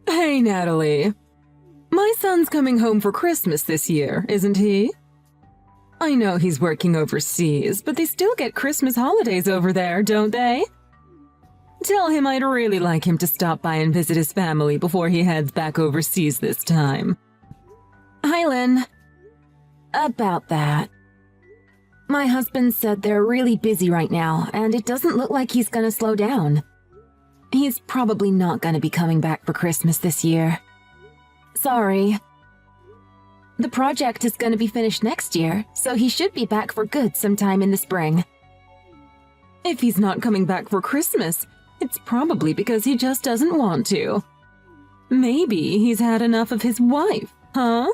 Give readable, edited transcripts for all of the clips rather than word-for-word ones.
Hey, Natalie. My son's coming home for Christmas this year, isn't he? I know he's working overseas, but they still get Christmas holidays over there, don't they? Tell him I'd really like him to stop by and visit his family before he heads back overseas this time. Hi, Lynn. About that. My husband said they're really busy right now, and it doesn't look like he's gonna slow down. He's probably not gonna be coming back for Christmas this year. Sorry. The project is gonna be finished next year, so he should be back for good sometime in the spring. If he's not coming back for Christmas, it's probably because he just doesn't want to. Maybe he's had enough of his wife, huh?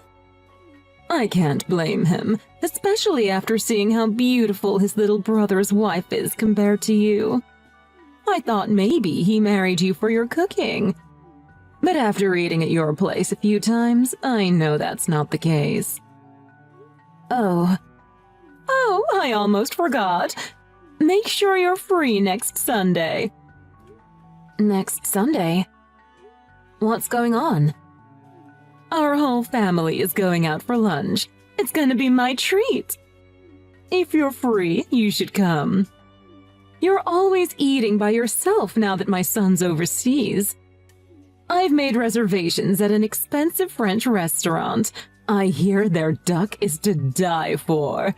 I can't blame him, especially after seeing how beautiful his little brother's wife is compared to you. I thought maybe he married you for your cooking. But after eating at your place a few times, I know that's not the case. Oh, I almost forgot. Make sure you're free next Sunday. Next Sunday? What's going on? Our whole family is going out for lunch. It's gonna be my treat. If you're free, you should come. You're always eating by yourself now that my son's overseas. I've made reservations at an expensive French restaurant. I hear their duck is to die for.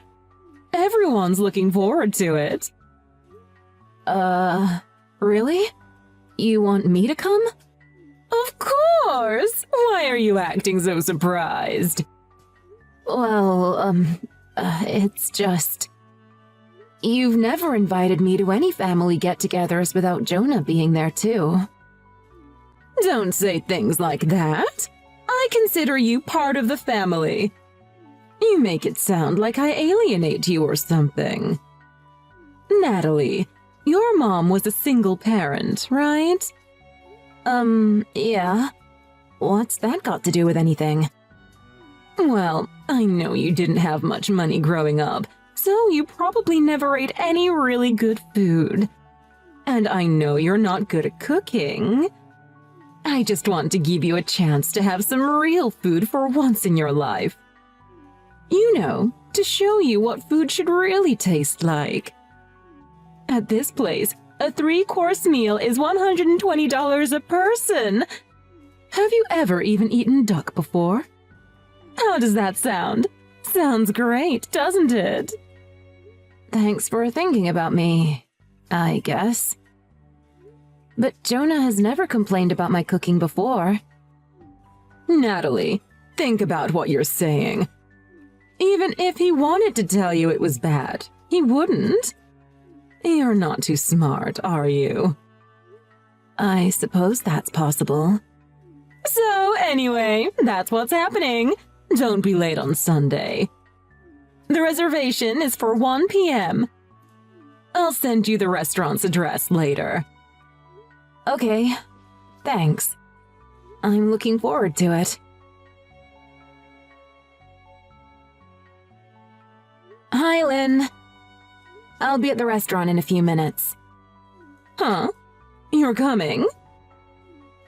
Everyone's looking forward to it. Really? You want me to come? Of course! Why are you acting so surprised? Well, it's just... You've never invited me to any family get-togethers without Jonah being there too. Don't say things like that. I consider you part of the family. You make it sound like I alienate you or something. Natalie, your mom was a single parent, right? Yeah. What's that got to do with anything? Well, I know you didn't have much money growing up, so you probably never ate any really good food. And I know you're not good at cooking. I just want to give you a chance to have some real food for once in your life. You know, to show you what food should really taste like. At this place, a 3-course meal is $120 a person. Have you ever even eaten duck before? How does that sound? Sounds great, doesn't it? Thanks for thinking about me, I guess. But Jonah has never complained about my cooking before. Natalie, think about what you're saying. Even if he wanted to tell you it was bad, he wouldn't. You're not too smart, are you? I suppose that's possible. So anyway, that's what's happening. Don't be late on Sunday. The reservation is for 1 p.m. I'll send you the restaurant's address later. Okay, thanks. I'm looking forward to it. Hi, Lynn. I'll be at the restaurant in a few minutes. Huh? You're coming?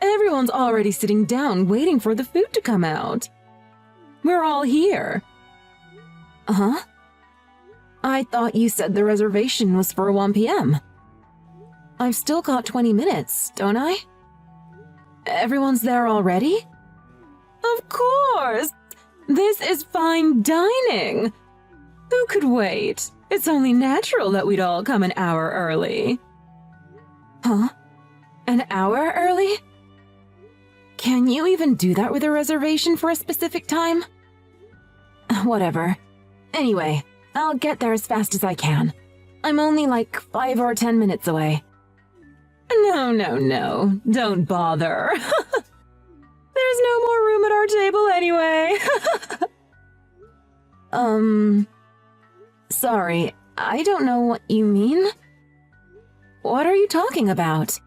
Everyone's already sitting down waiting for the food to come out. We're all here. Uh-huh. I thought you said the reservation was for 1 p.m. I've still got 20 minutes, don't I? Everyone's there already? Of course! This is fine dining. Who could wait? It's only natural that we'd all come an hour early. Huh? An hour early? Can you even do that with a reservation for a specific time? Whatever. Anyway, I'll get there as fast as I can. I'm only like 5 or 10 minutes away. No. Don't bother. There's no more room at our table anyway. Sorry, I don't know what you mean. What are you talking about?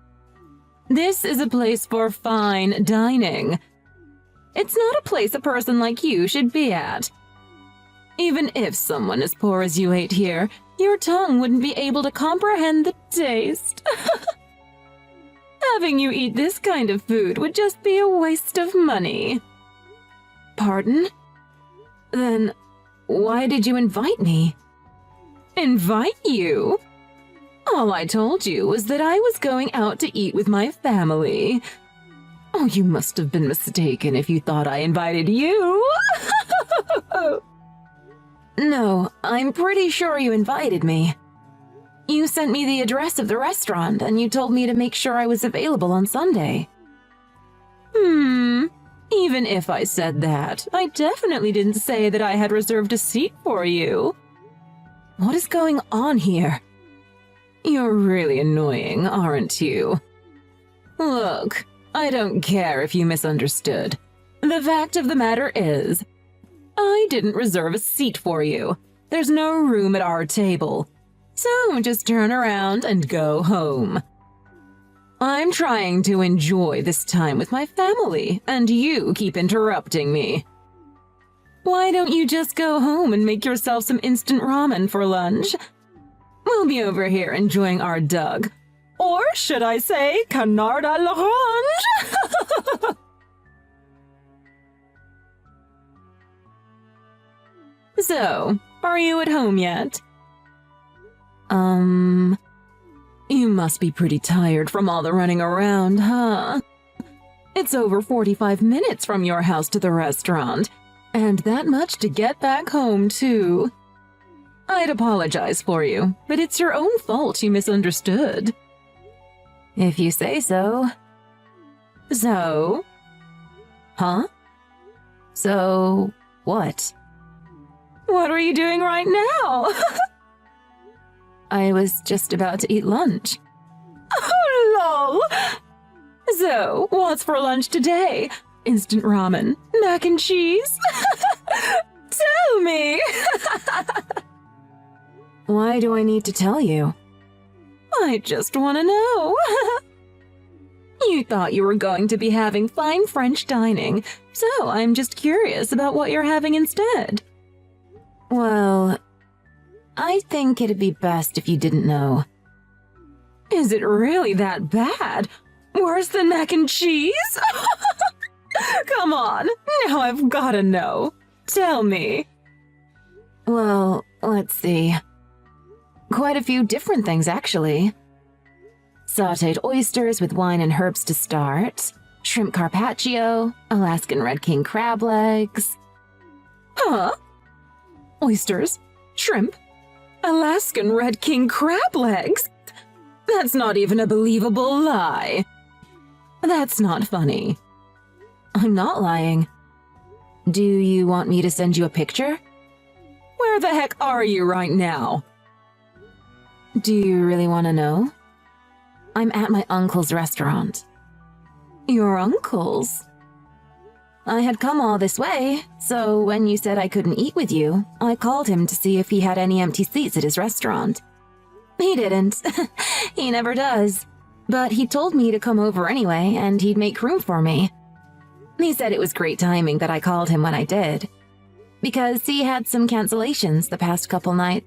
This is a place for fine dining. It's not a place a person like you should be at. Even if someone as poor as you ate here, your tongue wouldn't be able to comprehend the taste. Having you eat this kind of food would just be a waste of money. Pardon? Then why did you invite me? Invite you? All I told you was that I was going out to eat with my family. Oh, you must have been mistaken if you thought I invited you. No, I'm pretty sure you invited me. You sent me the address of the restaurant and you told me to make sure I was available on Sunday. Even if I said that, I definitely didn't say that I had reserved a seat for you. What is going on here? You're really annoying, aren't you? Look, I don't care if you misunderstood. The fact of the matter is, I didn't reserve a seat for you. There's no room at our table. So just turn around and go home. I'm trying to enjoy this time with my family, and you keep interrupting me. Why don't you just go home and make yourself some instant ramen for lunch? We'll be over here enjoying our Doug. Or should I say, canard à l'orange? So, are you at home yet? You must be pretty tired from all the running around, huh? It's over 45 minutes from your house to the restaurant, and that much to get back home, too. I'd apologize for you, but it's your own fault you misunderstood. If you say so. So? Huh? So, what? What are you doing right now? I was just about to eat lunch. Oh, lol! So, what's for lunch today? Instant ramen? Mac and cheese? Tell me! Why do I need to tell you? I just want to know. You thought you were going to be having fine French dining, so I'm just curious about what you're having instead. Well, I think it'd be best if you didn't know. Is it really that bad? Worse than mac and cheese? Come on, now I've gotta know. Tell me. Well, let's see. Quite a few different things, actually. Sautéed oysters with wine and herbs to start, shrimp carpaccio, Alaskan red king crab legs. Huh? Oysters? Shrimp? Alaskan red king crab legs? That's not even a believable lie. That's not funny. I'm not lying. Do you want me to send you a picture? Where the heck are you right now? Do you really want to know? I'm at my uncle's restaurant. Your uncle's? I had come all this way, so when you said I couldn't eat with you, I called him to see if he had any empty seats at his restaurant. He didn't. He never does. But he told me to come over anyway, and he'd make room for me. He said it was great timing that I called him when I did, because he had some cancellations the past couple nights.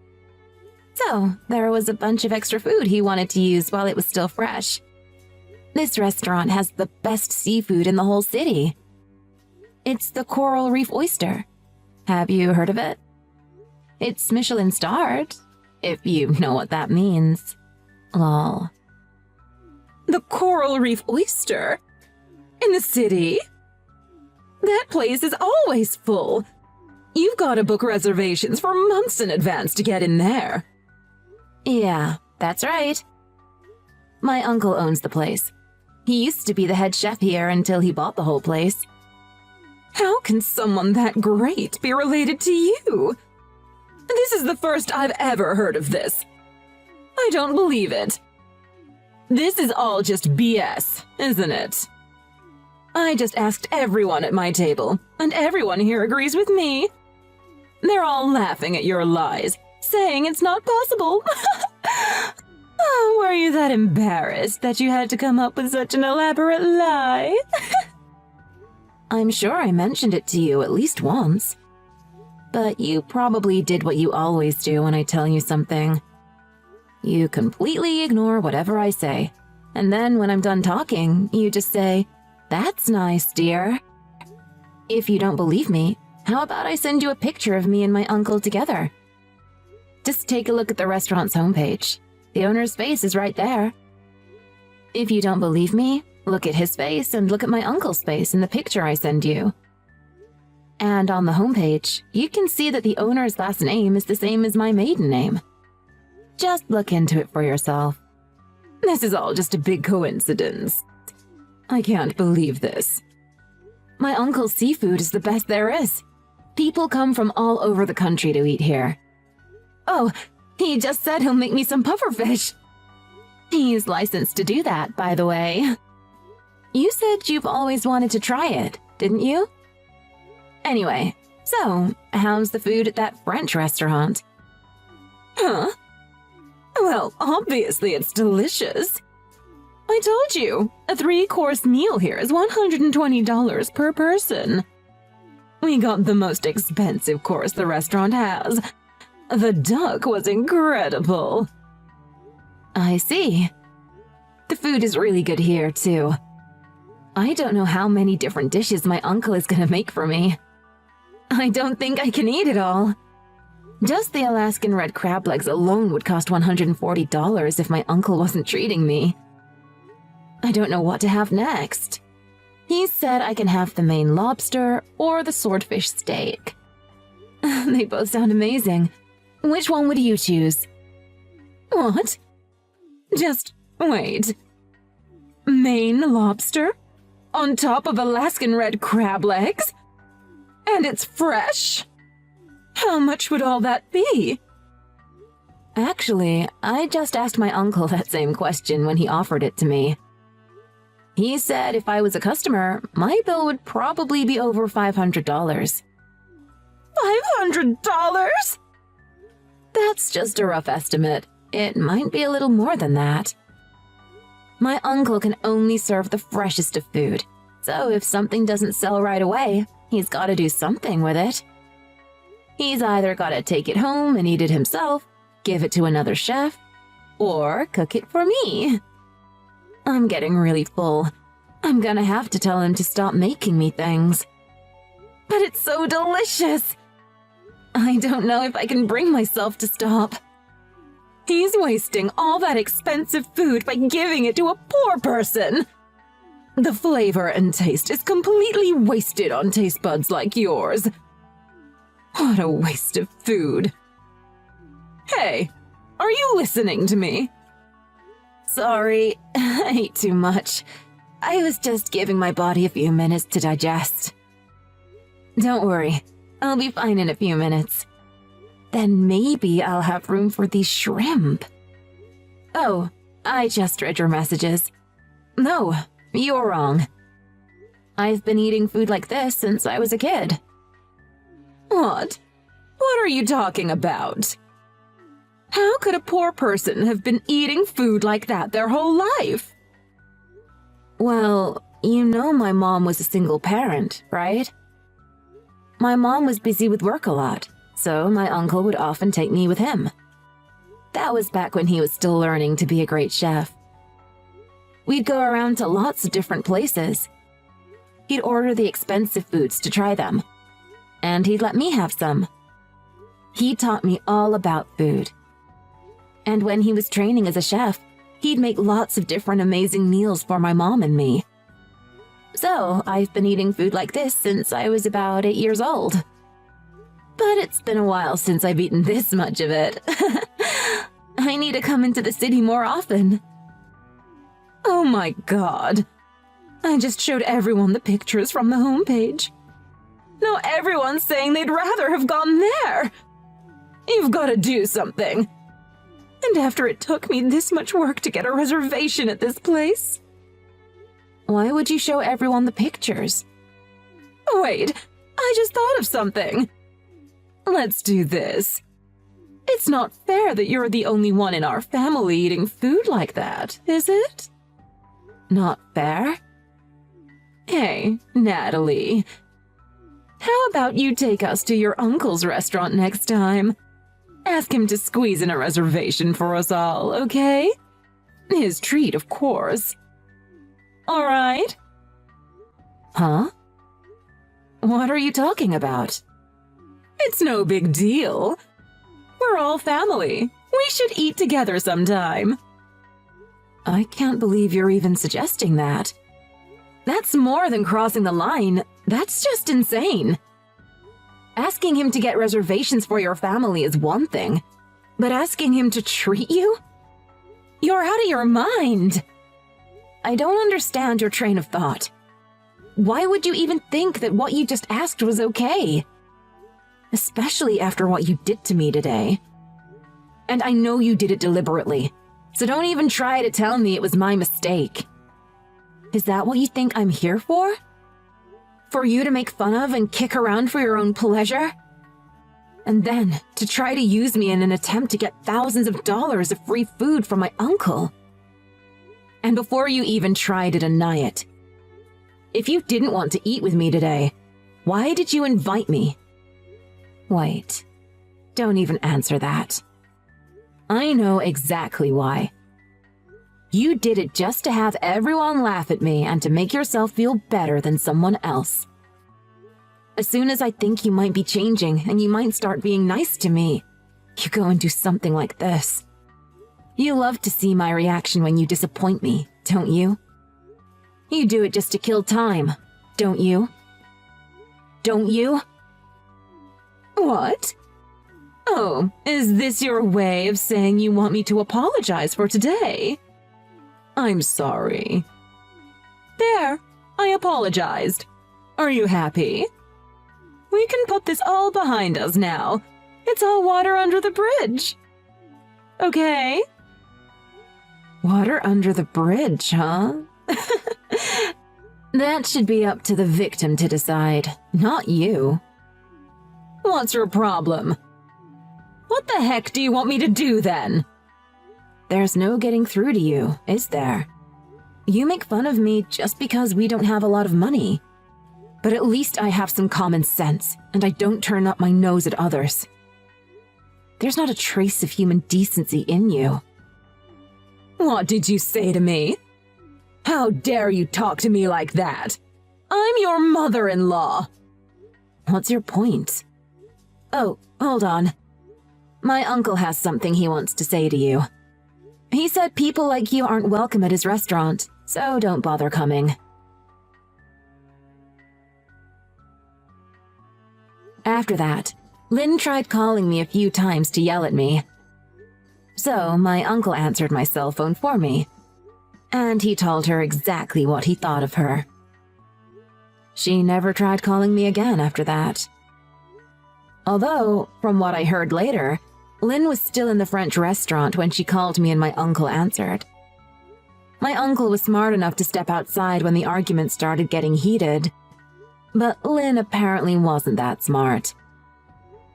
So, there was a bunch of extra food he wanted to use while it was still fresh. This restaurant has the best seafood in the whole city. It's the Coral Reef Oyster. Have you heard of it? It's Michelin starred, if you know what that means. Lol. The Coral Reef Oyster? In the city? That place is always full. You've got to book reservations for months in advance to get in there. Yeah, that's right. My uncle owns the place. He used to be the head chef here until he bought the whole place. How can someone that great be related to you? This is the first I've ever heard of this. I don't believe it. This is all just BS, isn't it? I just asked everyone at my table, and everyone here agrees with me. They're all laughing at your lies, saying it's not possible. Oh, were you that embarrassed that you had to come up with such an elaborate lie? I'm sure I mentioned it to you at least once. But you probably did what you always do when I tell you something. You completely ignore whatever I say. And then when I'm done talking, you just say, "That's nice, dear." If you don't believe me, how about I send you a picture of me and my uncle together? Just take a look at the restaurant's homepage. The owner's face is right there. If you don't believe me, look at his face and look at my uncle's face in the picture I send you. And on the homepage, you can see that the owner's last name is the same as my maiden name. Just look into it for yourself. This is all just a big coincidence. I can't believe this. My uncle's seafood is the best there is. People come from all over the country to eat here. Oh, he just said he'll make me some pufferfish. He's licensed to do that, by the way. You said you've always wanted to try it, didn't you? Anyway, so, how's the food at that French restaurant? Huh? Well, obviously it's delicious. I told you, a 3-course meal here is $120 per person. We got the most expensive course the restaurant has. The duck was incredible. I see. The food is really good here, too. I don't know how many different dishes my uncle is gonna make for me. I don't think I can eat it all. Just the Alaskan red crab legs alone would cost $140 if my uncle wasn't treating me. I don't know what to have next. He said I can have the Maine lobster or the swordfish steak. They both sound amazing. Which one would you choose? What? Just wait. Maine lobster? On top of Alaskan red crab legs? And it's fresh? How much would all that be? Actually, I just asked my uncle that same question when he offered it to me. He said if I was a customer, my bill would probably be over $500. $500? That's just a rough estimate. It might be a little more than that. My uncle can only serve the freshest of food, so if something doesn't sell right away, he's got to do something with it. He's either got to take it home and eat it himself, give it to another chef, or cook it for me. I'm getting really full. I'm gonna have to tell him to stop making me things. But it's so delicious! I don't know if I can bring myself to stop. He's wasting all that expensive food by giving it to a poor person. The flavor and taste is completely wasted on taste buds like yours. What a waste of food. Hey, are you listening to me? Sorry, I ate too much. I was just giving my body a few minutes to digest. Don't worry, I'll be fine in a few minutes. Then maybe I'll have room for these shrimp. Oh, I just read your messages. No, you're wrong. I've been eating food like this since I was a kid. What? What are you talking about? How could a poor person have been eating food like that their whole life? Well, you know my mom was a single parent, right? My mom was busy with work a lot, so my uncle would often take me with him. That was back when he was still learning to be a great chef. We'd go around to lots of different places. He'd order the expensive foods to try them, and he'd let me have some. He taught me all about food. And when he was training as a chef, he'd make lots of different amazing meals for my mom and me. So I've been eating food like this since I was about 8 years old. But it's been a while since I've eaten this much of it. I need to come into the city more often. Oh my God. I just showed everyone the pictures from the homepage. Now everyone's saying they'd rather have gone there. You've got to do something. And after it took me this much work to get a reservation at this place. Why would you show everyone the pictures? Wait, I just thought of something. Let's do this. It's not fair that you're the only one in our family eating food like that, is it? Not fair? Hey, Natalie. How about you take us to your uncle's restaurant next time? Ask him to squeeze in a reservation for us all, okay? His treat, of course. All right. Huh? What are you talking about? It's no big deal. We're all family. We should eat together sometime. I can't believe you're even suggesting that. That's more than crossing the line. That's just insane. Asking him to get reservations for your family is one thing, but asking him to treat you? You're out of your mind. I don't understand your train of thought. Why would you even think that what you just asked was okay? Especially after what you did to me today. And I know you did it deliberately, so don't even try to tell me it was my mistake. Is that what you think I'm here for? For you to make fun of and kick around for your own pleasure? And then to try to use me in an attempt to get thousands of dollars of free food from my uncle. And before you even try to deny it, if you didn't want to eat with me today, why did you invite me? Wait, don't even answer that. I know exactly why. You did it just to have everyone laugh at me and to make yourself feel better than someone else. As soon as I think you might be changing and you might start being nice to me, you go and do something like this. You love to see my reaction when you disappoint me, don't you? You do it just to kill time, don't you? Don't you? What? Oh, is this your way of saying you want me to apologize for today? I'm sorry. There, I apologized. Are you happy? We can put this all behind us now. It's all water under the bridge. Okay? Water under the bridge, huh? That should be up to the victim to decide, not you. What's your problem? What the heck do you want me to do then? There's no getting through to you, is there? You make fun of me just because we don't have a lot of money. But at least I have some common sense, and I don't turn up my nose at others. There's not a trace of human decency in you. What did you say to me? How dare you talk to me like that? I'm your mother-in-law. What's your point? Oh, hold on. My uncle has something he wants to say to you. He said people like you aren't welcome at his restaurant, so don't bother coming. After that, Lynn tried calling me a few times to yell at me. So my uncle answered my cell phone for me, and he told her exactly what he thought of her. She never tried calling me again after that. Although, from what I heard later, Lynn was still in the French restaurant when she called me and my uncle answered. My uncle was smart enough to step outside when the argument started getting heated, but Lynn apparently wasn't that smart.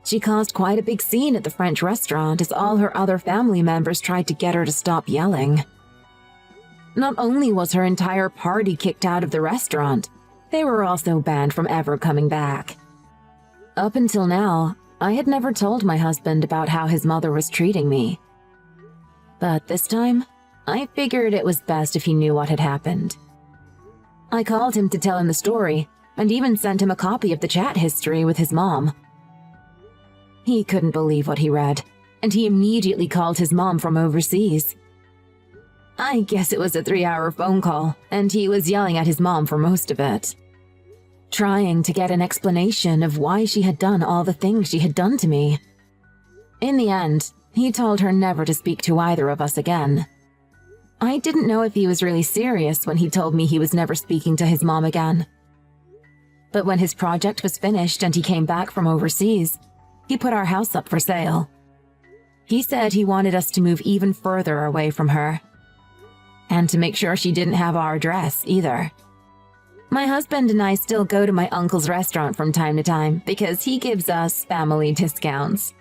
She caused quite a big scene at the French restaurant as all her other family members tried to get her to stop yelling. Not only was her entire party kicked out of the restaurant, they were also banned from ever coming back. Up until now, I had never told my husband about how his mother was treating me. But this time, I figured it was best if he knew what had happened. I called him to tell him the story, and even sent him a copy of the chat history with his mom. He couldn't believe what he read, and he immediately called his mom from overseas. I guess it was a 3-hour phone call, and he was yelling at his mom for most of it, trying to get an explanation of why she had done all the things she had done to me. In the end, he told her never to speak to either of us again. I didn't know if he was really serious when he told me he was never speaking to his mom again. But when his project was finished and he came back from overseas, he put our house up for sale. He said he wanted us to move even further away from her, and to make sure she didn't have our address either. My husband and I still go to my uncle's restaurant from time to time because he gives us family discounts.